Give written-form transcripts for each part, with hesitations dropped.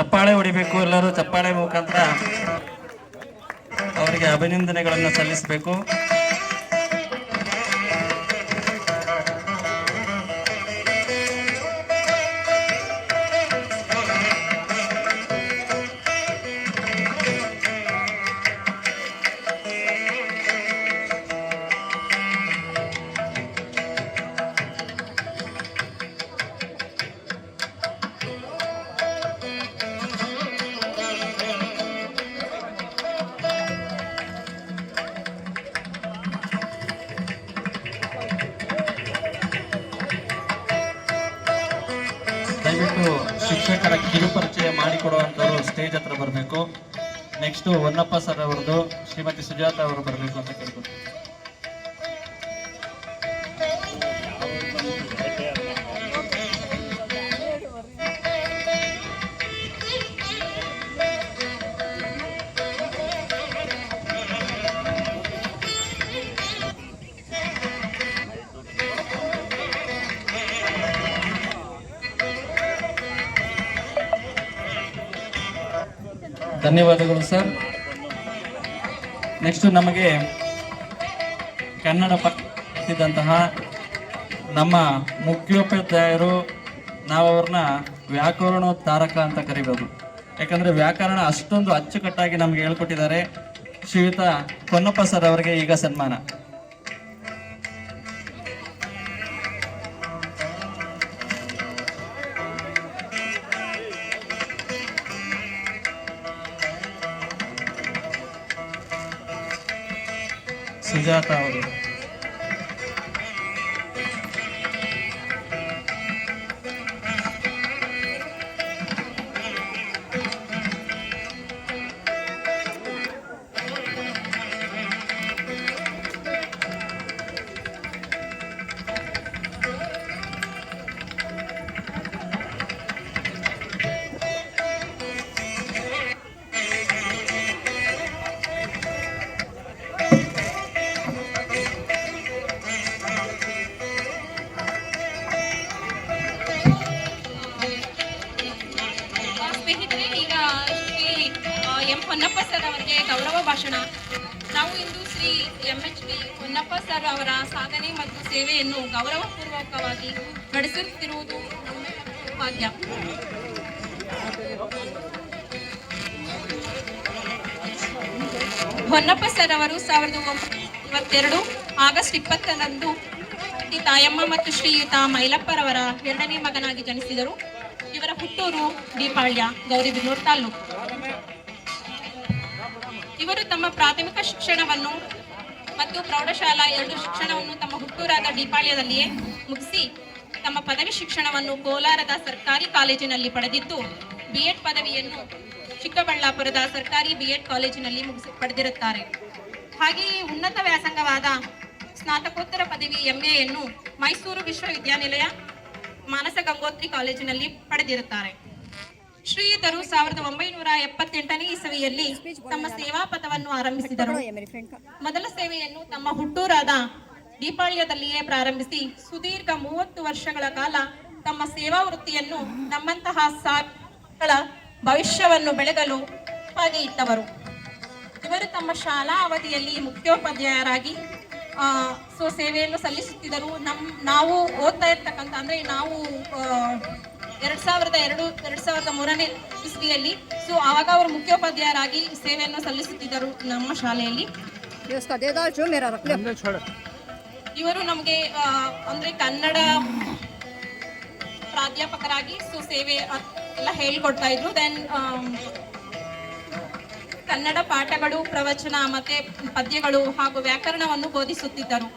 ಚಪ್ಪಾಳೆ ಹೊಡಿಬೇಕು. ಎಲ್ಲರೂ ಚಪ್ಪಾಳೆ ಮುಖಾಂತರ ಅವರಿಗೆ ಅಭಿನಂದನೆಗಳನ್ನು ಸಲ್ಲಿಸಬೇಕು. ದಯವಿಟ್ಟು ಶಿಕ್ಷಕರ ಕಿರುಪರಿಚಯ ಮಾಡಿಕೊಡುವಂಥವ್ರು ಸ್ಟೇಜ್ ಹತ್ರ ಬರಬೇಕು. ನೆಕ್ಸ್ಟ್ ಹೊನ್ನಪ್ಪ ಸರ್ ಅವರದು, ಶ್ರೀಮತಿ ಸುಜಾತ ಅವರು ಬರಬೇಕು ಅಂತ ಕೇಳ್ಬೋದು. ಧನ್ಯವಾದಗಳು ಸರ್. ನೆಕ್ಸ್ಟ್ ನಮಗೆ ಕನ್ನಡ ಪಾಠದಂತಹ ನಮ್ಮ ಮುಖ್ಯೋಪಾಧ್ಯಾಯರು, ನಾವು ಅವ್ರನ್ನ ವ್ಯಾಕರಣೋದ್ಧಾರಕ ಅಂತ ಕರಿಬೋದು. ಯಾಕಂದರೆ ವ್ಯಾಕರಣ ಅಷ್ಟೊಂದು ಅಚ್ಚುಕಟ್ಟಾಗಿ ನಮಗೆ ಹೇಳ್ಕೊಟ್ಟಿದ್ದಾರೆ. ಶ್ರೀಯುತ ಹೊನ್ನಪ್ಪ ಸರ್ ಅವರಿಗೆ ಈಗ ಸನ್ಮಾನ. ಸುಜಾತ ಅವರು. ಹೊನ್ನಪ್ಪ ಸರ್ ಅವರಿಗೆ ಗೌರವ ಭಾಷಣ. ನಾವು ಇಂದು ಶ್ರೀ MHB ಹೊನ್ನಪ್ಪ ಸರ್ ಅವರ ಸಾಧನೆ ಮತ್ತು ಸೇವೆಯನ್ನು ಗೌರವಪೂರ್ವಕವಾಗಿ ನಡೆಸುತ್ತಿರುವುದು ಭಾಗ್ಯ. ಹೊನ್ನಪ್ಪ ಸರ್ ಅವರು 1922 ಆಗಸ್ಟ್ 20ರಂದು ತಾಯಮ್ಮ ಮತ್ತು ಶ್ರೀಯುತ ಮೈಲಪ್ಪರವರ ಎರಡನೇ ಮಗನಾಗಿ ಜನಿಸಿದರು. ಇವರ ಹುಟ್ಟೂರು ದೀಪಾಳ್ಯ, ಗೌರಿಬಿದನೂರು ತಾಲೂಕು. ಇವರು ತಮ್ಮ ಪ್ರಾಥಮಿಕ ಶಿಕ್ಷಣವನ್ನು ಮತ್ತು ಪ್ರೌಢಶಾಲಾ ಎರಡು ಶಿಕ್ಷಣವನ್ನು ತಮ್ಮ ಹುಟ್ಟೂರಾದ ದೀಪಾಳ್ಯದಲ್ಲಿಯೇ ಮುಗಿಸಿ ತಮ್ಮ ಪದವಿ ಶಿಕ್ಷಣವನ್ನು ಕೋಲಾರದ ಸರ್ಕಾರಿ ಕಾಲೇಜಿನಲ್ಲಿ ಪಡೆದಿದ್ದು, BEd ಪದವಿಯನ್ನು ಚಿಕ್ಕಬಳ್ಳಾಪುರದ ಸರ್ಕಾರಿ BEd ಕಾಲೇಜಿನಲ್ಲಿ ಪಡೆದಿರುತ್ತಾರೆ. ಹಾಗೆಯೇ ಉನ್ನತ ವ್ಯಾಸಂಗವಾದ ಸ್ನಾತಕೋತ್ತರ ಪದವಿ MAಯನ್ನು ಮೈಸೂರು ವಿಶ್ವವಿದ್ಯಾನಿಲಯ ಮಾನಸ ಗಂಗೋತ್ರಿ ಕಾಲೇಜಿನಲ್ಲಿ ಪಡೆದಿರುತ್ತಾರೆ. ಶ್ರೀಯುತರು 1978ನೇ ಇಸವಿಯಲ್ಲಿ ತಮ್ಮ ಸೇವಾ ಪಥವನ್ನು ಆರಂಭಿಸಿದರು. ಮೊದಲ ಸೇವೆಯನ್ನು ತಮ್ಮ ಹುಟ್ಟೂರಾದ ದೀಪಾಳ್ಯದಲ್ಲಿಯೇ ಪ್ರಾರಂಭಿಸಿ ಸುದೀರ್ಘ 30 ವರ್ಷಗಳ ಕಾಲ ತಮ್ಮ ಸೇವಾ ವೃತ್ತಿಯನ್ನು ನಮ್ಮಂತಹ ಸಾಧಕರ ಭವಿಷ್ಯವನ್ನು ಬೆಳಗಲು ಹಾಗೆ ಇಟ್ಟವರು. ಇವರು ತಮ್ಮ ಶಾಲಾ ಅವಧಿಯಲ್ಲಿ ಮುಖ್ಯೋಪಾಧ್ಯಾಯರಾಗಿ ಸೇವೆಯನ್ನು ಸಲ್ಲಿಸುತ್ತಿದ್ದರು. ನಾವು ಓದ್ತಾ ಇರ್ತಕ್ಕಂಥ ಅಂದರೆ ನಾವು 2003ನೇ ಇಸ್ವಿಯಲ್ಲಿ ಆವಾಗ ಅವರು ಮುಖ್ಯೋಪಾಧ್ಯಾಯರಾಗಿ ಸೇವೆಯನ್ನು ಸಲ್ಲಿಸುತ್ತಿದ್ದರು ನಮ್ಮ ಶಾಲೆಯಲ್ಲಿ. ಇವರು ನಮಗೆ ಅಂದರೆ ಕನ್ನಡ ಪ್ರಾಧ್ಯಾಪಕರಾಗಿ ಸೇವೆ ಎಲ್ಲ ಹೇಳ್ಕೊಡ್ತಾ ಇದ್ರು. ದೆನ್ ಕನ್ನಡ ಪಾಠಗಳು, ಪ್ರವಚನ ಮತ್ತೆ ಪದ್ಯಗಳು ಹಾಗೂ ವ್ಯಾಕರಣವನ್ನು ಬೋಧಿಸುತ್ತಿದ್ದರು.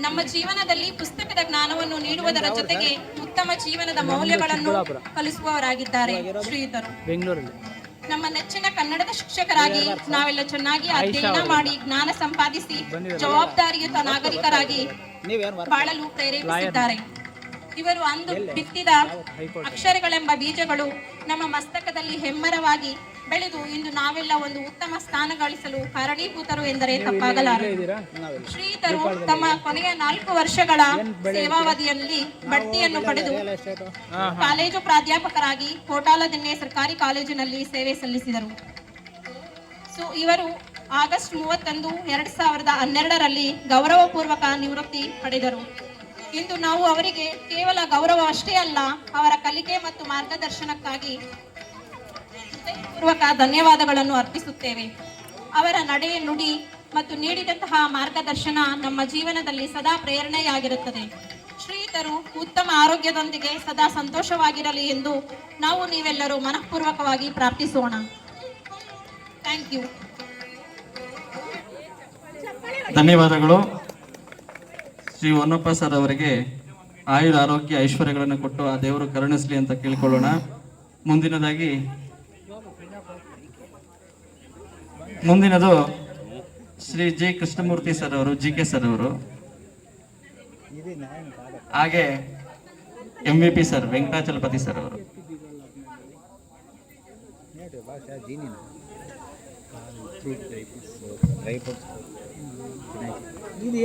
ನಮ್ಮ ಜೀವನದಲ್ಲಿ ಪುಸ್ತಕದ ಜ್ಞಾನವನ್ನು ನೀಡುವುದರ ಜೊತೆಗೆ ಉತ್ತಮ ಜೀವನದ ಮೌಲ್ಯಗಳನ್ನು ಕಲಿಸುವವರಾಗಿದ್ದಾರೆ ಶ್ರೀಯುತರು. ನಮ್ಮ ನೆಚ್ಚಿನ ಕನ್ನಡದ ಶಿಕ್ಷಕರಾಗಿ ನಾವೆಲ್ಲ ಚೆನ್ನಾಗಿ ಅಧ್ಯಯನ ಮಾಡಿ ಜ್ಞಾನ ಸಂಪಾದಿಸಿ ಜವಾಬ್ದಾರಿಯುತ ನಾಗರಿಕರಾಗಿ ಬಾಳಲು ಪ್ರೇರೇಪಿಸಿದ್ದಾರೆ. ಇವರು ಅಂದು ಬಿತ್ತಿದ ಅಕ್ಷರಗಳೆಂಬ ಬೀಜಗಳು ನಮ್ಮ ಮಸ್ತಕದಲ್ಲಿ ಹೆಮ್ಮರವಾಗಿ ಬೆಳೆದು ಇಂದು ನಾವೆಲ್ಲ ಒಂದು ಉತ್ತಮ ಸ್ಥಾನ ಗಳಿಸಲು ಕಾರಣೀಭೂತರು ಎಂದರೆ ತಪ್ಪಾಗಲಾರದು. ಶ್ರೀಯುತರು ತಮ್ಮ ಕೊನೆಯ 4 ವರ್ಷಗಳ ಸೇವಾವಧಿಯಲ್ಲಿ ಬಡ್ತಿಯನ್ನು ಪಡೆದು ಕಾಲೇಜು ಪ್ರಾಧ್ಯಾಪಕರಾಗಿ ಕೋಟಾಲದಿನ್ನೆ ಸರ್ಕಾರಿ ಕಾಲೇಜಿನಲ್ಲಿ ಸೇವೆ ಸಲ್ಲಿಸಿದರು. ಇವರು ಆಗಸ್ಟ್ 31, 2012ರಲ್ಲಿ ಗೌರವಪೂರ್ವಕ ನಿವೃತ್ತಿ ಪಡೆದರು. ಇಂದು ನಾವು ಅವರಿಗೆ ಕೇವಲ ಗೌರವ ಅಷ್ಟೇ ಅಲ್ಲ, ಅವರ ಕಲಿಕೆ ಮತ್ತು ಮಾರ್ಗದರ್ಶನಕ್ಕಾಗಿ ಪೂರ್ವಕ ಧನ್ಯವಾದಗಳನ್ನು ಅರ್ಪಿಸುತ್ತೇವೆ. ಅವರ ನಡೆ, ನುಡಿ ಮತ್ತು ನೀಡಿದಂತಹ ಮಾರ್ಗದರ್ಶನ ನಮ್ಮ ಜೀವನದಲ್ಲಿ ಸದಾ ಪ್ರೇರಣೆಯಾಗಿರುತ್ತದೆ. ಶ್ರೀಯುತರು ಉತ್ತಮ ಆರೋಗ್ಯದೊಂದಿಗೆ ಸದಾ ಸಂತೋಷವಾಗಿರಲಿ ಎಂದು ನಾವು ನೀವೆಲ್ಲರೂ ಮನಃಪೂರ್ವಕವಾಗಿ ಪ್ರಾರ್ಥಿಸೋಣ. Thank you. ಧನ್ಯವಾದಗಳು. ಶ್ರೀ ಹೊನ್ನಪ್ಪ ಸರ್ ಅವರಿಗೆ ಆಯುರ ಆರೋಗ್ಯ ಐಶ್ವರ್ಯಗಳನ್ನು ಕೊಟ್ಟು ಆ ದೇವರು ಕರುಣಿಸಲಿ ಅಂತ ಕೇಳಿಕೊಳ್ಳೋಣ. ಮುಂದಿನದು ಶ್ರೀ ಜಿ ಕೃಷ್ಣಮೂರ್ತಿ ಸರ್ ಅವರು, GK ಸರ್ ಅವರು, ಹಾಗೆ MVP ಸರ್ ವೆಂಕಟಾಚಲಪತಿ ಸರ್ ಅವರು. ఇది